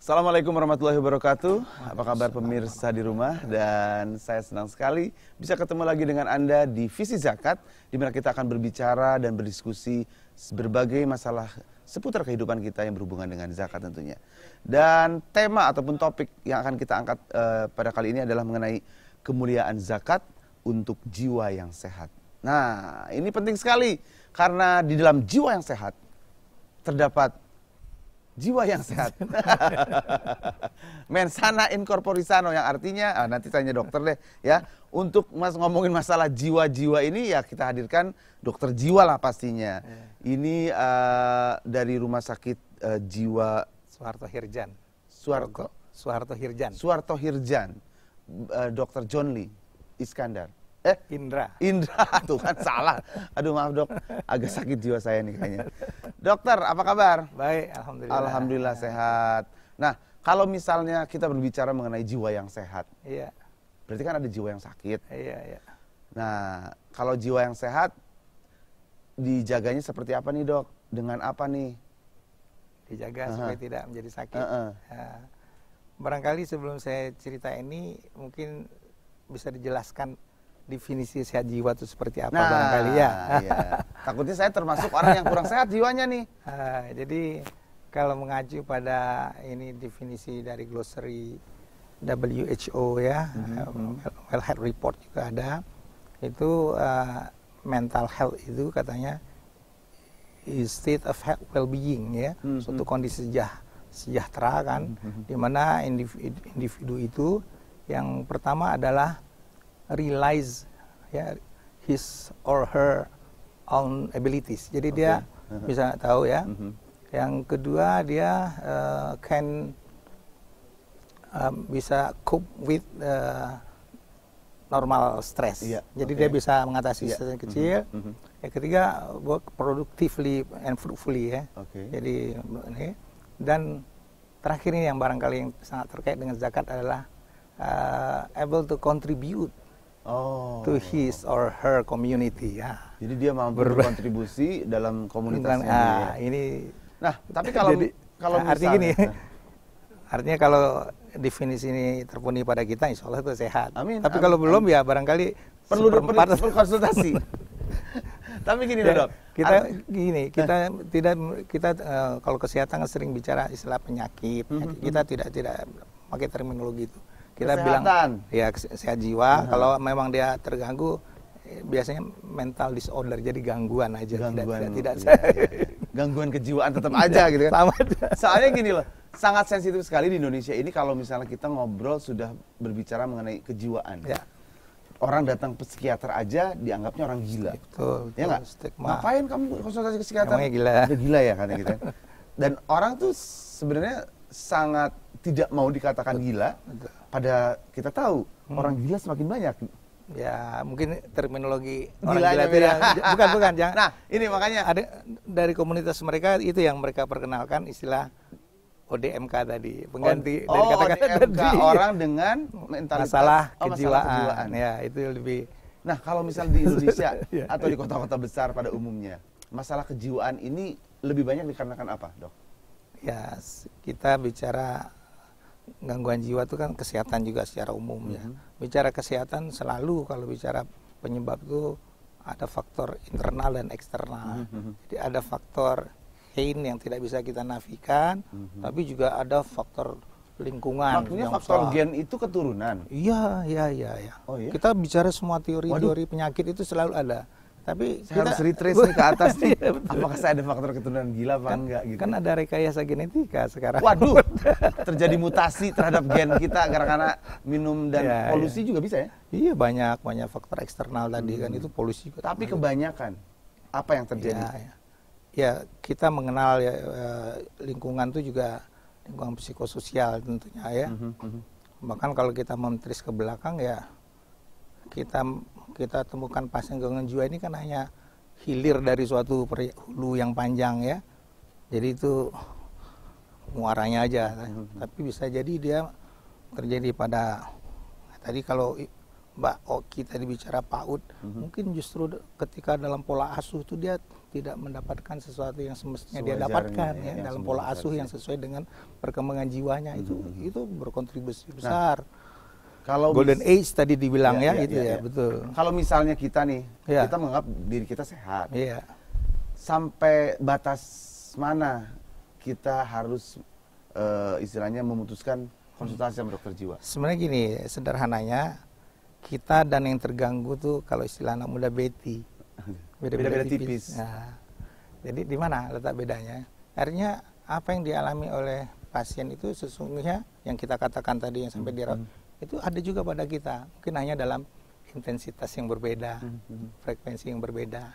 Assalamualaikum warahmatullahi wabarakatuh. Apa kabar pemirsa di rumah? Dan saya senang sekali bisa ketemu lagi dengan Anda di Visi Zakat, di mana kita akan berbicara dan berdiskusi berbagai masalah seputar kehidupan kita yang berhubungan dengan zakat tentunya. Dan tema ataupun topik yang akan kita angkat pada kali ini adalah mengenai kemuliaan zakat untuk jiwa yang sehat. Nah, ini penting sekali karena di dalam jiwa yang sehat terdapat jiwa yang sehat. Mensana in corpore sano, yang artinya nanti tanya dokter deh ya. Untuk ngomongin masalah jiwa-jiwa ini ya kita hadirkan dokter jiwa lah pastinya. Ini dari Rumah Sakit Jiwa Suharto Hirjan. Suharto Hirjan. Suharto Hirjan. Dr. John Lee Iskandar. Indra tuh kan salah. Aduh maaf dok, agak sakit jiwa saya nih kayaknya. Dokter, apa kabar? Baik, alhamdulillah. Alhamdulillah sehat. Nah, kalau misalnya kita berbicara mengenai jiwa yang sehat, iya. Berarti kan ada jiwa yang sakit. Iya. Nah, kalau jiwa yang sehat dijaganya seperti apa nih dok? Dengan apa nih? Dijaga supaya tidak menjadi sakit. Ya. Barangkali sebelum saya cerita ini mungkin bisa dijelaskan definisi sehat jiwa itu seperti apa barangkali ya. Iya. Takutnya saya termasuk orang yang kurang sehat jiwanya nih. Jadi kalau mengacu pada ini definisi dari glossary WHO ya, Well Health Report juga ada. Itu mental health itu katanya is state of health well-being ya, suatu kondisi sejahtera kan, di mana individu itu yang pertama adalah realize ya his or her own abilities. Jadi dia bisa tahu ya. Yang kedua dia bisa cope with normal stress. Jadi dia bisa mengatasi stres kecil. Yang ketiga work productively and fruitfully ya. Jadi ini, dan terakhir ini yang barangkali yang sangat terkait dengan zakat adalah able to contribute to his or her community ya. Jadi dia mampu berkontribusi dalam komunitasnya. Nah, tapi kalau artinya gini, artinya kalau definisi ini terpenuhi pada kita, insya Allah itu sehat. Amin. Tapi kalau belum ya barangkali perlu konsultasi. Tapi gini dok, kita kalau kesehatan sering bicara istilah penyakit, kita tidak pakai terminologi itu. Kita kesehatan. Bilang ya sehat jiwa. Kalau memang dia terganggu, biasanya mental disorder, jadi gangguan aja. Tidak. Gangguan kejiwaan tetap aja gitu kan. Sama. Soalnya gini loh, sangat sensitif sekali di Indonesia ini kalau misalnya kita ngobrol sudah berbicara mengenai kejiwaan. Ya. Orang datang ke psikiater aja dianggapnya orang gila. Betul. Ya nggak? Ngapain kamu konsultasi ke psikiater? Emangnya gila. Udah gila ya kan gitu. Dan orang tuh sebenarnya sangat tidak mau dikatakan gila. Pada kita tahu orang gila semakin banyak. Ya mungkin terminologi Gilanya orang gila bukan jangan. Nah ini makanya ada dari komunitas mereka itu yang mereka perkenalkan istilah ODMK tadi, pengganti dari kata-kata tadi. Orang dengan mentalitas masalah kejiwaan. Ya itu lebih. Nah kalau misalnya di Indonesia atau di kota-kota besar pada umumnya, masalah kejiwaan ini lebih banyak dikarenakan apa, dok? Ya kita bicara gangguan jiwa itu kan kesehatan juga secara umum ya. Bicara kesehatan selalu kalau bicara penyebab itu ada faktor internal dan eksternal. Jadi ada faktor pain yang tidak bisa kita nafikan, tapi juga ada faktor lingkungan. Maksudnya faktor gen itu keturunan? Iya. Oh, iya? Kita bicara semua teori-teori penyakit itu selalu ada. Tapi saya harus retrace nih ke atas nih. Apakah saya ada faktor keturunan gila apa enggak gitu? Kan ada rekayasa genetika sekarang. Waduh, terjadi mutasi terhadap gen kita karena minum dan polusi juga bisa ya? Iya banyak faktor eksternal tadi kan itu polusi juga. Tapi kebanyakan apa yang terjadi? Ya kita mengenal ya lingkungan itu juga lingkungan psikososial tentunya ya. Bahkan kalau kita mentris ke belakang ya kita temukan pasien gangguan jiwa ini kan hanya hilir dari suatu hulu yang panjang ya. Jadi itu muaranya aja. Tapi bisa jadi dia terjadi pada tadi kalau Mbak Oki tadi bicara PAUD, mungkin justru ketika dalam pola asuh itu dia tidak mendapatkan sesuatu yang semestinya dia Sewajarnya, dapatkan ya, ya, yang dalam semula pola asuh yang seharusnya. sesuai dengan perkembangan jiwanya. Itu berkontribusi besar. Kalau Golden Age tadi dibilang Ya, ya, itu ya, betul. Kalau misalnya kita nih, Ya. kita menganggap diri kita sehat. Iya. Sampai batas mana kita harus istilahnya memutuskan konsultasi sama dokter jiwa? Sebenarnya gini, sederhananya kita dan yang terganggu tuh kalau istilah anak muda beti. Beda-beda tipis. Nah, jadi di mana letak bedanya? Artinya apa yang dialami oleh pasien itu sesungguhnya yang kita katakan tadi yang sampai dirawat itu ada juga pada kita. Mungkin hanya dalam intensitas yang berbeda, frekuensi yang berbeda.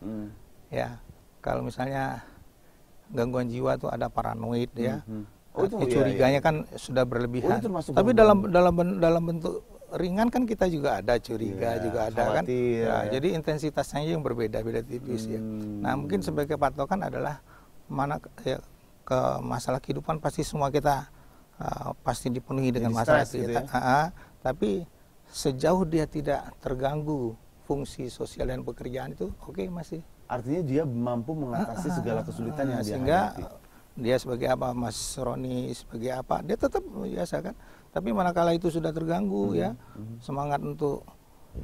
Ya, kalau misalnya gangguan jiwa tuh ada paranoid ya. Oh, itu curiganya iya. kan sudah berlebihan. Oh, itu termasuk Tapi gangguan. dalam bentuk ringan kan kita juga ada curiga, Iya, juga ada kan. khawatir, Ya, ya. jadi intensitasnya yang berbeda tipis ya. Nah, mungkin sebagai patokan adalah mana ya, ke masalah kehidupan pasti semua kita pasti dipenuhi dengan Jadi masalah stres itu. gitu ya. Tapi sejauh dia tidak terganggu fungsi sosial dan pekerjaan itu oke masih. Artinya dia mampu mengatasi segala kesulitan yang dia Sehingga hadapi. dia sebagai apa, Mas Roni sebagai apa, dia tetap biasa kan. Tapi manakala itu sudah terganggu ya, semangat untuk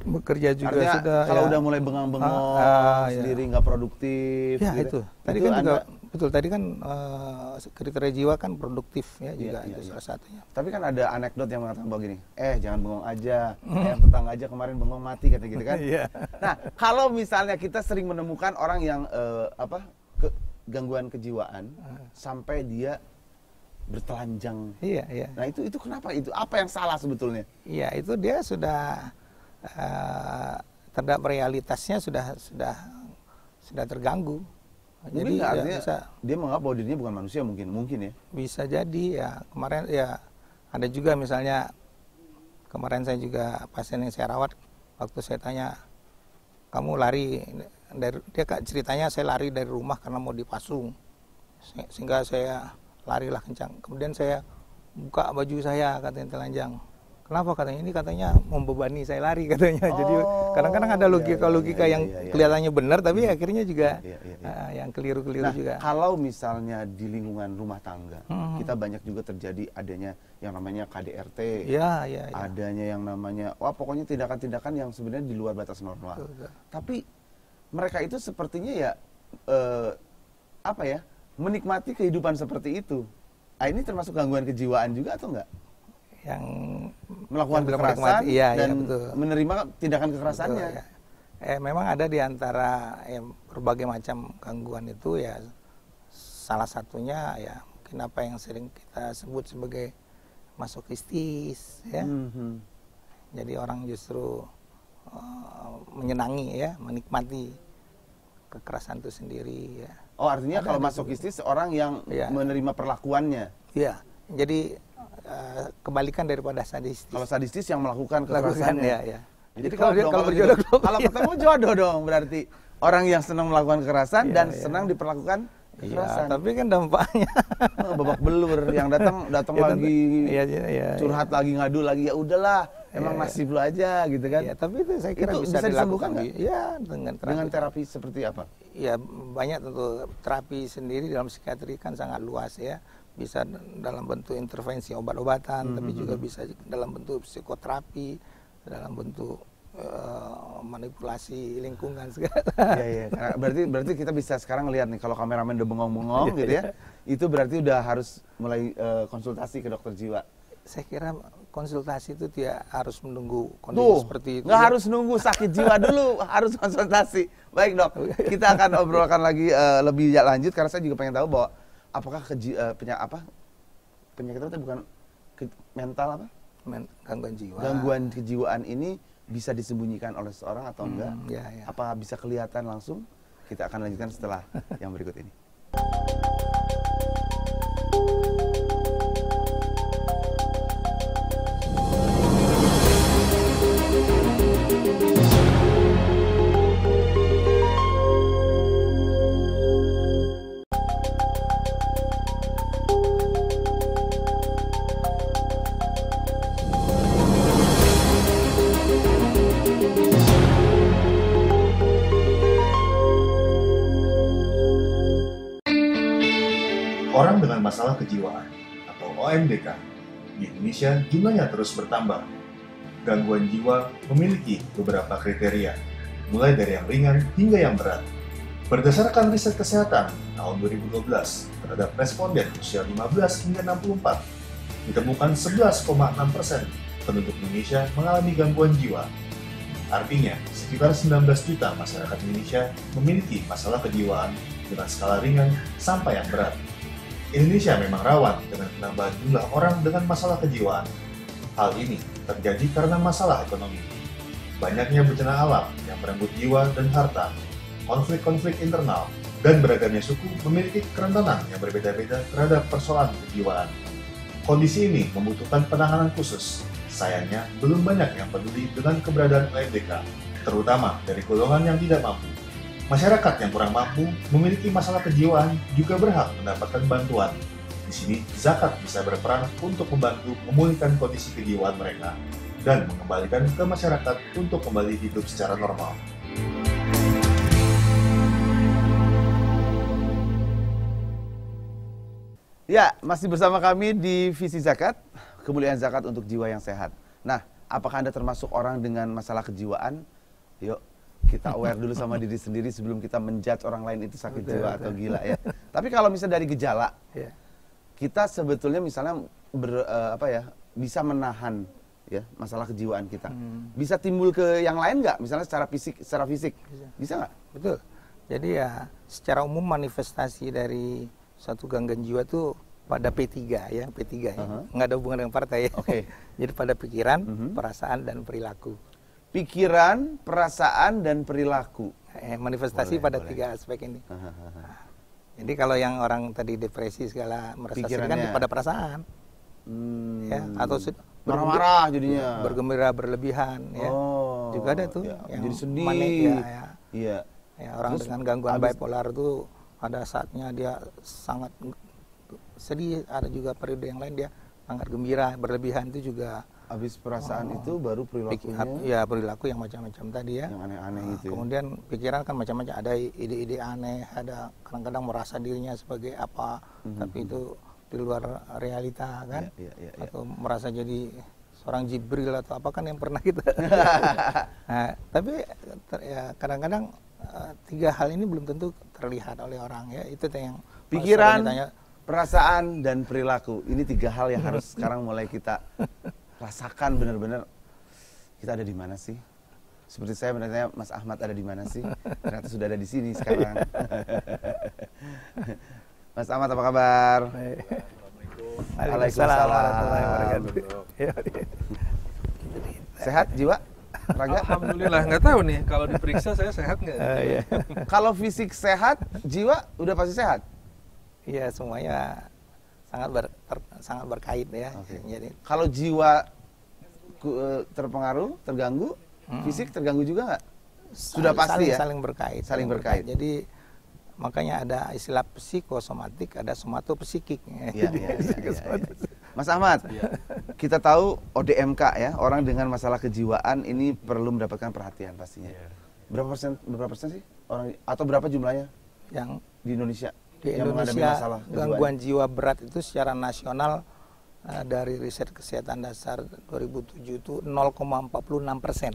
bekerja juga Artinya sudah. kalau ya. udah mulai bengong-bengong Ya. sendiri nggak produktif. Ya gitu. itu. Tadi kan juga Anda- betul. Tadi kan kriteria jiwa kan produktif ya juga Iya, itu iya. salah satunya. Tapi kan ada anekdot yang mengatakan begini, jangan bengong aja, yang tetangga aja kemarin bengong mati kata gitu kan. Iya. Nah, kalau misalnya kita sering menemukan orang yang gangguan kejiwaan sampai dia bertelanjang. Iya, iya. Nah, itu kenapa? Itu apa yang salah sebetulnya? Iya, itu dia sudah terhadap realitasnya sudah terganggu. Mungkin nggak, ya artinya dia menganggap bahwa dirinya bukan manusia mungkin ya. bisa jadi ya. Kemarin ya ada juga misalnya kemarin saya juga pasien yang saya rawat, waktu saya tanya kamu lari dari dia ceritanya saya lari dari rumah karena mau dipasung sehingga saya larilah kencang, kemudian saya buka baju saya, katanya telanjang. Kenapa? Katanya ini katanya membebani saya lari katanya. Jadi kadang-kadang ada logika yang kelihatannya benar tapi akhirnya juga yang keliru-keliru juga. Kalau misalnya di lingkungan rumah tangga, kita banyak juga terjadi adanya yang namanya KDRT, adanya yang namanya, pokoknya tindakan-tindakan yang sebenarnya di luar batas normal. Betul. Tapi mereka itu sepertinya ya, menikmati kehidupan seperti itu. Ini termasuk gangguan kejiwaan juga atau enggak? Yang Melakukan yang belum kekerasan menikmati, iya, dan betul. menerima tindakan kekerasannya. Betul, ya. Memang ada di antara berbagai macam gangguan itu ya, salah satunya ya mungkin apa yang sering kita sebut sebagai masokistis ya. Jadi orang justru menyenangi ya, menikmati kekerasan itu sendiri ya. Oh, artinya kalau masokistis orang yang menerima perlakuannya. Iya. Jadi kebalikan daripada sadistis. Kalau sadistis yang melakukan kekerasannya. Ya. Jadi kalau berjodoh kalau ketemu jodoh dong, berarti orang yang senang melakukan kekerasan dan senang diperlakukan kekerasan. Iya, tapi kan dampaknya babak belur yang datang lagi curhat lagi, ngadu lagi, ya udahlah, emang nasib lu aja gitu kan. Ya, tapi itu saya kira itu bisa disembuhkan nggak? Ya, dengan terapi seperti apa? Ya, banyak tentu. Terapi sendiri dalam psikiatri kan sangat luas ya. Bisa dalam bentuk intervensi obat-obatan, tapi juga bisa dalam bentuk psikoterapi, dalam bentuk manipulasi lingkungan segala. Iya. Berarti kita bisa sekarang lihat nih, kalau kameramen udah bengong-bengong gitu ya, itu berarti udah harus mulai konsultasi ke dokter jiwa. Saya kira konsultasi itu tidak harus menunggu kondisi seperti itu. Nggak harus nunggu sakit jiwa dulu, harus konsultasi. Baik dok, kita akan obrolkan lagi lebih lanjut karena saya juga pengen tahu bahwa apakah penyakit itu bukan mental apa? Gangguan jiwa. Gangguan kejiwaan ini bisa disembunyikan oleh seseorang atau enggak? Ya. Apa bisa kelihatan langsung? Kita akan lanjutkan setelah yang berikut ini. masalah kejiwaan atau OMDK. Di Indonesia jumlahnya terus bertambah. Gangguan jiwa memiliki beberapa kriteria, mulai dari yang ringan hingga yang berat. Berdasarkan riset kesehatan tahun 2012 terhadap responden usia 15 hingga 64, ditemukan 11,6% penduduk Indonesia mengalami gangguan jiwa. Artinya, sekitar 19 juta masyarakat Indonesia memiliki masalah kejiwaan dengan skala ringan sampai yang berat. Indonesia memang rawan dengan penambahan jumlah orang dengan masalah kejiwaan. Hal ini terjadi karena masalah ekonomi. Banyaknya bencana alam yang merenggut jiwa dan harta, konflik-konflik internal, dan beragamnya suku memiliki kerentanan yang berbeda-beda terhadap persoalan kejiwaan. Kondisi ini membutuhkan penanganan khusus. Sayangnya, belum banyak yang peduli dengan keberadaan OMDK, terutama dari golongan yang tidak mampu. Masyarakat yang kurang mampu memiliki masalah kejiwaan juga berhak mendapatkan bantuan. Di sini, zakat bisa berperan untuk membantu memulihkan kondisi kejiwaan mereka dan mengembalikan ke masyarakat untuk kembali hidup secara normal. Ya, masih bersama kami di Visi Zakat, kemuliaan zakat untuk jiwa yang sehat. Nah, apakah Anda termasuk orang dengan masalah kejiwaan? Yuk, kita aware dulu sama diri sendiri sebelum kita menjudge orang lain itu sakit jiwa atau gila ya. Tapi kalau misalnya dari gejala, kita sebetulnya misalnya bisa menahan ya masalah kejiwaan kita. Bisa timbul ke yang lain nggak? Misalnya secara fisik, bisa nggak? Betul. Jadi ya secara umum manifestasi dari satu gangguan jiwa itu pada P3 ya, nggak ada hubungan dengan partai ya. Oke. Jadi pada pikiran, perasaan dan perilaku. Pikiran, perasaan dan perilaku. Manifestasi pada tiga aspek ini. Jadi kalau yang orang tadi depresi segala merasa sedih kan pada perasaan, ya atau marah-marah jadinya, bergembira berlebihan, ya. Juga ada tuh yang jadi sedih. Manik, ya. Ya, orang dengan gangguan bipolar tuh ada saatnya dia sangat sedih, ada juga periode yang lain dia sangat gembira, berlebihan itu juga. Habis perasaan itu baru perilakunya. Ya, perilaku yang macam-macam tadi ya. Yang aneh-aneh itu. Kemudian pikiran kan macam-macam, ada ide-ide aneh, ada kadang-kadang merasa dirinya sebagai apa, tapi itu di luar realita kan. Atau merasa jadi seorang Jibril atau apa kan yang pernah kita. Nah, tapi ya kadang-kadang tiga hal ini belum tentu terlihat oleh orang ya. Itu yang pikiran, perasaan dan perilaku. Ini tiga hal yang harus sekarang mulai kita rasakan benar-benar. Kita ada di mana sih? Seperti saya bertanya, Mas Ahmad ada di mana sih? Ternyata sudah ada di sini sekarang. Mas Ahmad apa kabar? Waalaikumsalam warahmatullahi wabarakatuh. Sehat jiwa? Raga? Alhamdulillah, nggak tahu nih kalau diperiksa saya sehat nggak? Kalau fisik sehat, jiwa udah pasti sehat? Iya, semuanya sangat berkait ya. Jadi kalau jiwa terpengaruh, terganggu, fisik terganggu juga nggak? Sudah pasti ya. Saling berkait. Saling berkait. Jadi makanya ada istilah psikosomatik, ada somatopsikik. Iya. Mas Ahmad, kita tahu ODMK ya, orang dengan masalah kejiwaan ini perlu mendapatkan perhatian pastinya. Berapa persen sih orang atau berapa jumlahnya yang di Indonesia? Di Indonesia gangguan jiwa berat itu secara nasional dari riset kesehatan dasar 2007 itu 0,46%.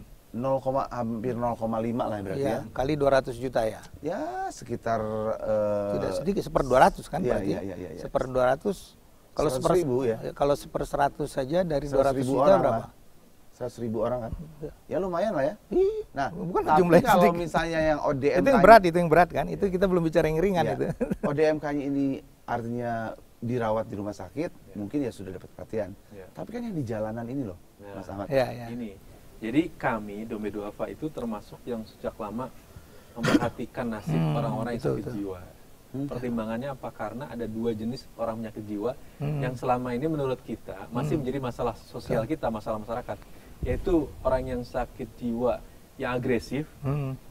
Hampir 0,5 lah berarti ya. Kali 200 juta ya. Ya sekitar tidak sedikit, 1/200 kan berarti. Iya. 1/200 kalau 100.000 ya. Kalau 1/100 saja dari 200 juta berapa? 100.000 orang kan. Ya lumayan lah ya. Nah, bukan tapi jumlah kalau sedikit. misalnya yang ODMK itu yang berat kan. Itu kita belum bicara yang ringan itu. ODMK-nya ini artinya dirawat di rumah sakit, mungkin ya sudah dapat perhatian. Tapi kan yang di jalanan ini loh, Mas Ahmad. Ini. Jadi kami Dompet Duafa itu termasuk yang sejak lama memperhatikan nasib orang-orang yang sakit jiwa. Pertimbangannya apa? Karena ada dua jenis orang penyakit jiwa yang selama ini menurut kita masih menjadi masalah sosial kita, masalah masyarakat, yaitu orang yang sakit jiwa yang agresif,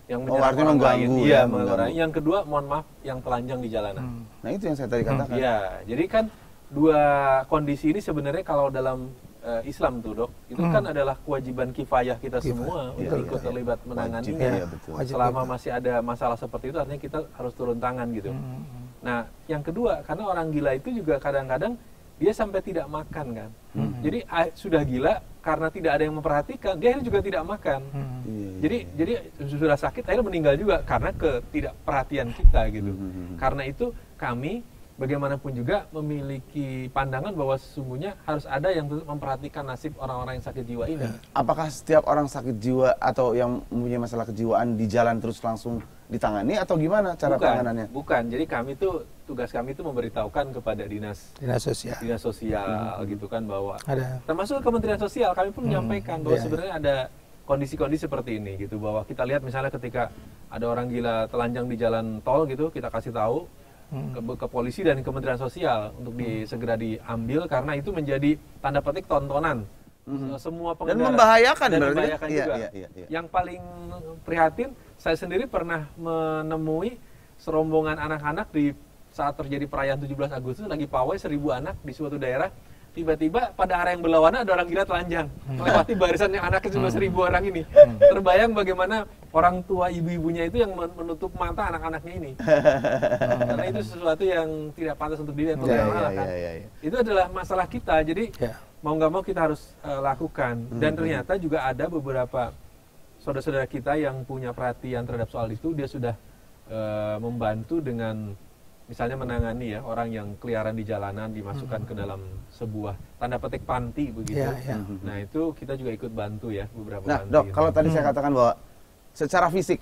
yang menyerang orang lain, mengganggu. Yang kedua, mohon maaf, yang telanjang di jalanan. Nah itu yang saya tadi katakan. Ya, jadi kan dua kondisi ini sebenarnya kalau dalam Islam tuh dok, itu kan adalah kewajiban kifayah kita semua untuk ikut terlibat menangani. Selama masih ada masalah seperti itu, artinya kita harus turun tangan gitu. Nah, yang kedua, karena orang gila itu juga kadang-kadang dia sampai tidak makan kan. Jadi sudah gila karena tidak ada yang memperhatikan, dia juga tidak makan. Jadi sudah sakit akhirnya meninggal juga karena ketidakperhatian kita gitu. Karena itu kami bagaimanapun juga memiliki pandangan bahwa sesungguhnya harus ada yang memperhatikan nasib orang-orang yang sakit jiwa ini. Apakah setiap orang sakit jiwa atau yang mempunyai masalah kejiwaan di jalan terus langsung ditangani atau gimana cara penanganannya? Bukan. Jadi tugas kami itu memberitahukan kepada dinas sosial gitu kan bahwa termasuk Kementerian Sosial kami pun menyampaikan bahwa sebenarnya ada kondisi-kondisi seperti ini gitu, bahwa kita lihat misalnya ketika ada orang gila telanjang di jalan tol gitu, kita kasih tahu ke polisi dan Kementerian Sosial untuk segera diambil karena itu menjadi tanda petik tontonan semua pengendara dan membahayakan juga. Yang paling prihatin, saya sendiri pernah menemui serombongan anak-anak di saat terjadi perayaan 17 Agustus lagi pawai 1.000 anak di suatu daerah. Tiba-tiba pada arah yang berlawanan ada orang gila telanjang melewati barisan yang anaknya cuma 1.000 orang ini. Terbayang bagaimana orang tua ibu-ibunya itu yang menutup mata anak-anaknya ini. Karena itu sesuatu yang tidak pantas untuk dilihat oleh anak-anak kan. Itu adalah masalah kita. Jadi mau nggak mau kita harus lakukan. Dan ternyata juga ada beberapa saudara-saudara kita yang punya perhatian terhadap soal itu. Dia sudah membantu dengan misalnya menangani ya orang yang keliaran di jalanan dimasukkan ke dalam sebuah tanda petik panti begitu. Nah itu kita juga ikut bantu ya beberapa. Nah dok, kalau tadi saya katakan bahwa secara fisik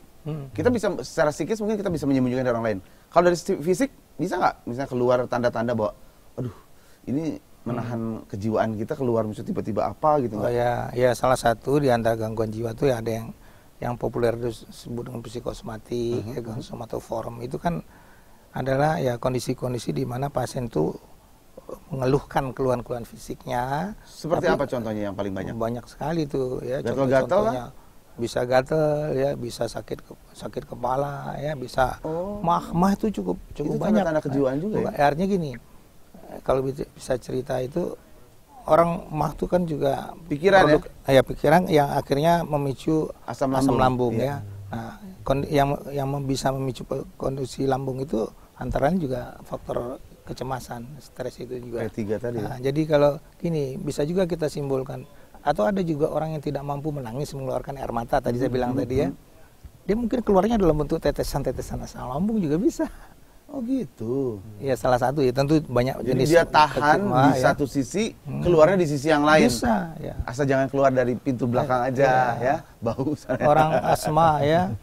kita bisa, secara psikis mungkin kita bisa menyembunyikan dari orang lain. Kalau dari fisik bisa nggak misalnya keluar tanda-tanda bahwa aduh ini menahan kejiwaan kita keluar misalnya tiba-tiba apa gitu? Oh ya salah satu di antara gangguan jiwa tuh ya ada yang populer disebut dengan psikosomatik, somatoform itu kan adalah ya kondisi-kondisi di mana pasien itu mengeluhkan keluhan-keluhan fisiknya. Seperti apa contohnya yang paling banyak? Banyak sekali tuh ya. Contohnya bisa gatel ya, bisa sakit kepala ya, bisa mah itu cukup itu banyak. Tanda kejiwaan juga ya. Artinya gini, kalau bisa cerita itu orang mah itu kan juga pikiran pikiran yang akhirnya memicu asam lambung ya. Nah, yang bisa memicu kondisi lambung itu antara lain juga faktor kecemasan, stres itu juga. P3 tadi. Nah, jadi kalau gini bisa juga kita simpulkan, atau ada juga orang yang tidak mampu menangis mengeluarkan air mata tadi saya bilang tadi ya. Dia mungkin keluarnya dalam bentuk tetesan-tetesan asam lambung juga bisa. Oh gitu. Ya salah satu ya, tentu banyak jadi jenis. Dia tahan di satu sisi, keluarnya di sisi yang lain. Bisa ya. Asal jangan keluar dari pintu belakang aja ya, bau. Orang asma ya.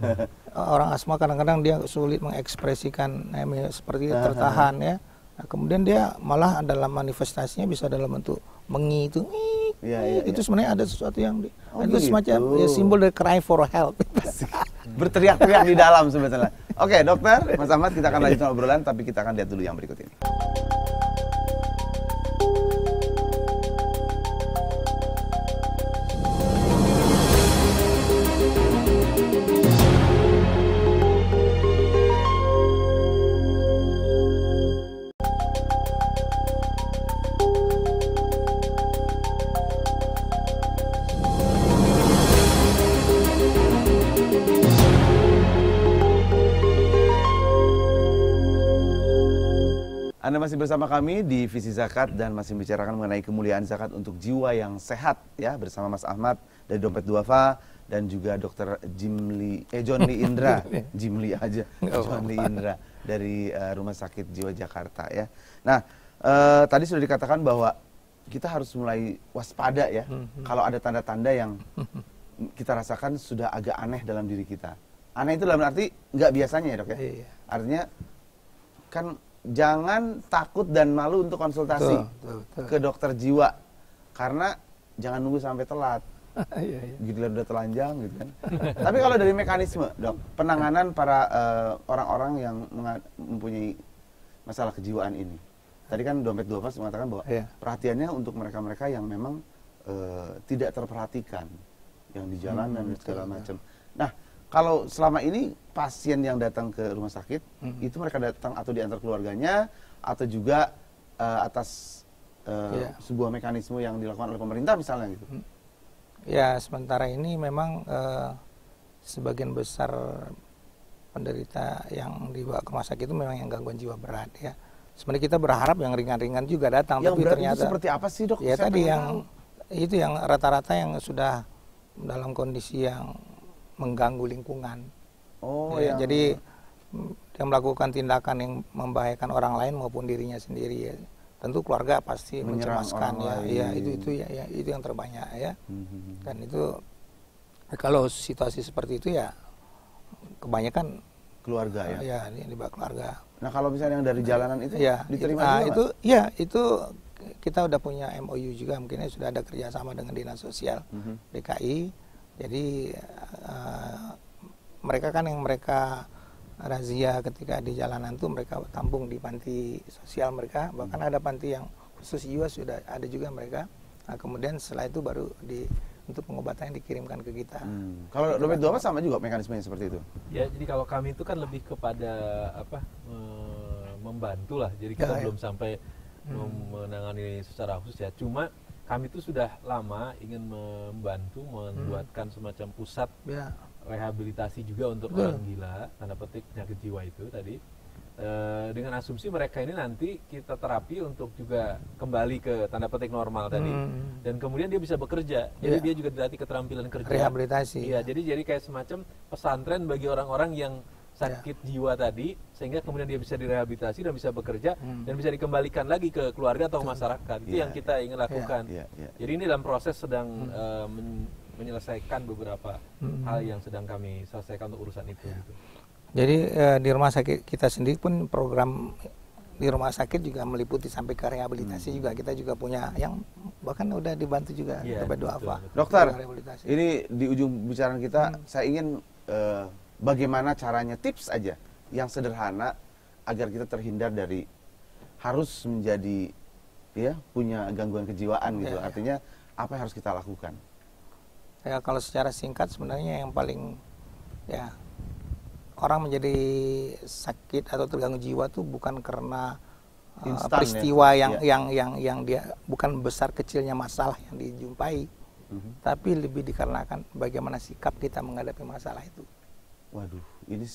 Orang asma kadang-kadang dia sulit mengekspresikan seperti itu, tertahan ya. Nah, kemudian dia malah dalam manifestasinya bisa dalam bentuk mengitu. Itu sebenarnya ada sesuatu yang itu gitu. Semacam ya, simbol dari cry for help. Berteriak-teriak di dalam sebetulnya. Oke, dokter, Mas Ahmad, kita akan lanjutkan obrolan, tapi kita akan lihat dulu yang berikut ini. Anda masih bersama kami di Visi Zakat dan masih membicarakan mengenai kemuliaan zakat untuk jiwa yang sehat ya, bersama Mas Ahmad dari Dompet Duafa dan juga Dr. John Lee Indra, John Lee Indra dari Rumah Sakit Jiwa Jakarta ya. Nah, tadi sudah dikatakan bahwa kita harus mulai waspada ya kalau ada tanda-tanda yang kita rasakan sudah agak aneh dalam diri kita. Aneh itu dalam arti nggak biasanya ya dok ya. Artinya kan jangan takut dan malu untuk konsultasi ke dokter jiwa karena jangan nunggu sampai telat. Gila udah telanjang gitu kan. Tapi kalau dari mekanisme dok, penanganan para orang-orang yang mempunyai masalah kejiwaan ini, tadi kan Dompet Duafa mengatakan bahwa perhatiannya untuk mereka-mereka yang memang tidak terperhatikan, yang di jalanan dan segala macam. Nah, kalau selama ini pasien yang datang ke rumah sakit itu mereka datang atau diantar keluarganya atau juga atas sebuah mekanisme yang dilakukan oleh pemerintah misalnya gitu. Ya, sementara ini memang sebagian besar penderita yang dibawa ke rumah sakit itu memang yang gangguan jiwa berat ya. Sebenarnya kita berharap yang ringan-ringan juga datang, Yang tapi berat ternyata itu seperti apa sih, Dok? ya Saya tadi pengen yang tahu. itu yang rata-rata yang sudah dalam kondisi yang mengganggu lingkungan. Oh, Ya, yang jadi dia melakukan tindakan yang membahayakan orang lain maupun dirinya sendiri ya. Tentu keluarga pasti Menyerang mencemaskan orang ya. lain. Ya itu yang terbanyak ya. Mhm. Dan itu kalau situasi seperti itu ya kebanyakan keluarga ya. ya ini dibawa keluarga. Nah, kalau misalnya yang dari jalanan itu Ya, diterima nah, juga itu ya itu kita udah punya MOU juga, mungkinnya sudah ada kerjasama dengan Dinas Sosial DKI. Jadi mereka kan yang mereka razia ketika di jalanan tuh mereka tampung di panti sosial mereka, bahkan ada panti yang khusus jiwa sudah ada juga mereka. Nah, kemudian setelah itu baru untuk pengobatan dikirimkan ke kita. Kalau dompet duafa sama juga mekanismenya seperti itu. Ya, jadi kalau kami itu kan lebih kepada membantu lah. Jadi kita belum sampai menangani secara khusus ya. Cuma kami itu sudah lama ingin membantu membuatkan semacam pusat rehabilitasi juga untuk orang gila, tanda petik penyakit jiwa itu tadi. Dengan asumsi mereka ini nanti kita terapi untuk juga kembali ke tanda petik normal tadi, dan kemudian dia bisa bekerja. Jadi dia juga dilatih keterampilan kerja. Rehabilitasi. Iya, jadi kayak semacam pesantren bagi orang-orang yang sakit jiwa tadi, sehingga kemudian dia bisa direhabilitasi dan bisa bekerja dan bisa dikembalikan lagi ke keluarga atau masyarakat. Itu yang kita ingin lakukan. Jadi ini dalam proses sedang menyelesaikan beberapa hal yang sedang kami selesaikan untuk urusan itu. Gitu. Jadi di rumah sakit kita sendiri pun program di rumah sakit juga meliputi sampai ke rehabilitasi juga. Kita juga punya yang bahkan udah dibantu juga dompet duafa. Dokter, ini di ujung bicaraan kita saya ingin bagaimana caranya, tips aja yang sederhana agar kita terhindar dari harus menjadi punya gangguan kejiwaan gitu. Artinya apa yang harus kita lakukan? Ya kalau secara singkat sebenarnya yang paling orang menjadi sakit atau terganggu jiwa tuh bukan karena peristiwa yang dia bukan besar kecilnya masalah yang dijumpai, tapi lebih dikarenakan bagaimana sikap kita menghadapi masalah itu. Waduh, ini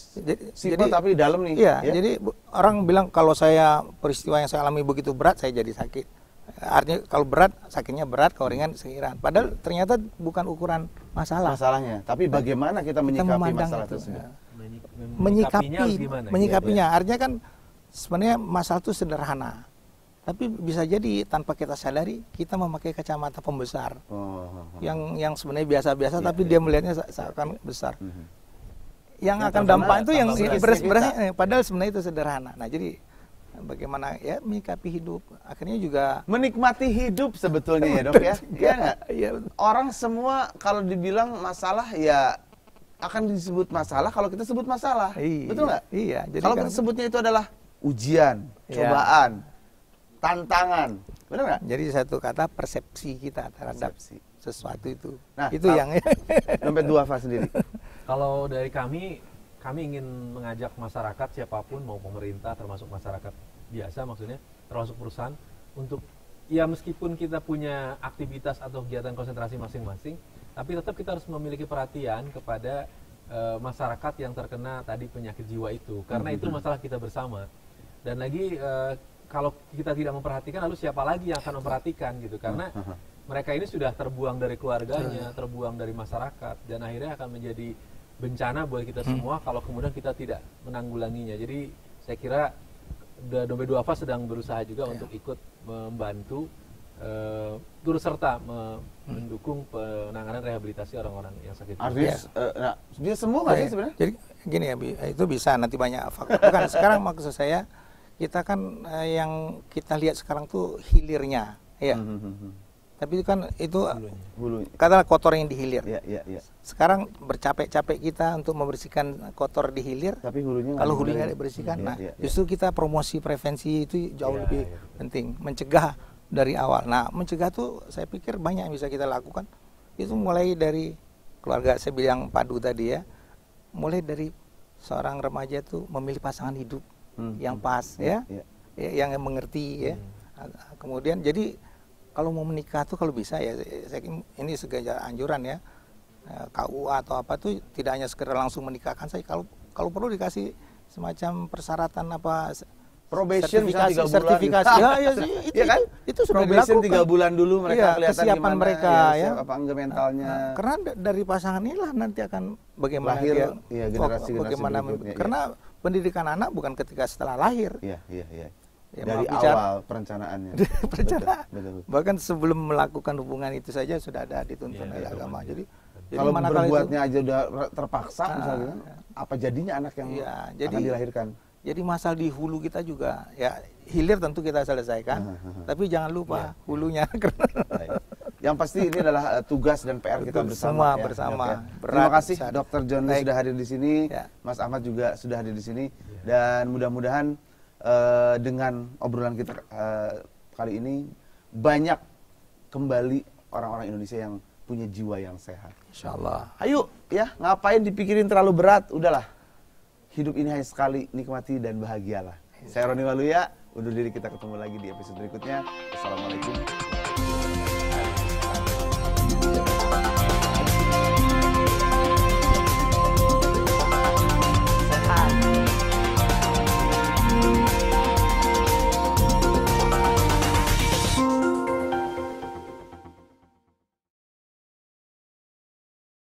simpel tapi dalam nih. Iya, jadi orang bilang kalau saya peristiwa yang saya alami begitu berat saya jadi sakit. Artinya kalau berat sakitnya berat, kalau ringan ringan. Padahal ternyata bukan ukuran masalahnya, tapi bagaimana kita menyikapi masalah tersebut. Menyikapinya. Artinya kan sebenarnya masalah itu sederhana, tapi bisa jadi tanpa kita sadari kita memakai kacamata pembesar yang sebenarnya biasa-biasa, tapi dia melihatnya seakan besar. Yang akan dampak itu yang berat, padahal sebenarnya itu sederhana. Nah jadi bagaimana menyikapi hidup, akhirnya juga menikmati hidup sebetulnya ya, Dok ya. Iya nggak? Orang semua kalau dibilang masalah ya akan disebut masalah kalau kita sebut masalah. Betul nggak? Iya. Jadi kalau kita sebutnya itu adalah ujian, cobaan, tantangan. Benar nggak? Jadi satu kata persepsi kita terhadap sesuatu itu. Nah, itu yang dompet duafa sendiri. Kalau dari kami ingin mengajak masyarakat siapapun, mau pemerintah termasuk masyarakat biasa maksudnya, termasuk perusahaan, untuk ya meskipun kita punya aktivitas atau kegiatan konsentrasi masing-masing, tapi tetap kita harus memiliki perhatian kepada masyarakat yang terkena tadi penyakit jiwa itu, karena itu masalah kita bersama. Dan lagi kalau kita tidak memperhatikan, lalu siapa lagi yang akan memperhatikan gitu, karena mereka ini sudah terbuang dari keluarganya, terbuang dari masyarakat, dan akhirnya akan menjadi bencana buat kita semua kalau kemudian kita tidak menanggulanginya. Jadi saya kira dompet duafa sedang berusaha juga untuk ikut membantu turut serta mendukung penanganan rehabilitasi orang-orang yang sakit. Artinya dia semua nggak sih sebenarnya? Jadi gini ya, itu bisa nanti banyak faktor. Bukan sekarang maksud saya kita kan yang kita lihat sekarang tuh hilirnya, ya. Tapi kan itu katakanlah kotor yang dihilir. Sekarang bercapek-capek kita untuk membersihkan kotor di hilir. Tapi hulunya kalau hulunya nggak dibersihkan, justru kita promosi prevensi itu jauh lebih penting, mencegah dari awal. Nah, mencegah tuh saya pikir banyak yang bisa kita lakukan. Itu mulai dari keluarga, saya bilang padu tadi ya, mulai dari seorang remaja tuh memilih pasangan hidup yang pas, yang mengerti, ya. Kemudian jadi kalau mau menikah tuh kalau bisa ya, saya ini segala anjuran ya, KUA atau apa tuh tidak hanya sekedar langsung menikahkan saya. Kalau kalau perlu dikasih semacam persyaratan apa, Probation misalnya 3 bulan. sertifikasi. Ya sih, Iya kan? itu sudah Probation dilakukan. 3 bulan dulu mereka Iya, kelihatan kesiapan gimana mereka, ya. siap apa enggak mentalnya. Karena dari pasangan inilah nanti akan bagaimana Lahir, dia, iya, generasi-generasi bagaimana berikutnya, iya. karena pendidikan anak bukan ketika setelah lahir. Iya. Ya, Dari maaf bicara- awal perencanaannya. Perencanaan. Betul. Bahkan sebelum melakukan hubungan itu saja sudah ada dituntun Iya, oleh iya, agama. iya. Jadi Kalau manakala berbuatnya aja udah terpaksa misalnya, iya. apa jadinya anak yang Iya, akan dilahirkan? Jadi masalah di hulu kita juga, ya hilir tentu kita selesaikan, tapi jangan lupa hulunya. Baik. Yang pasti ini adalah tugas dan PR kita Betul, bersama. semua bersama. Oke. Berat, Terima kasih besar. Dr. John Lee Baik. sudah hadir di sini, Ya. Mas Ahmad juga sudah hadir di sini, dan mudah-mudahan dengan obrolan kita kali ini banyak kembali orang-orang Indonesia yang punya jiwa yang sehat. Insya Allah. Ayo ya, ngapain dipikirin terlalu berat, udahlah. Hidup ini hanya sekali, nikmati dan bahagialah. Saya Roni Waluya, undur diri, kita ketemu lagi di episode berikutnya. Assalamualaikum.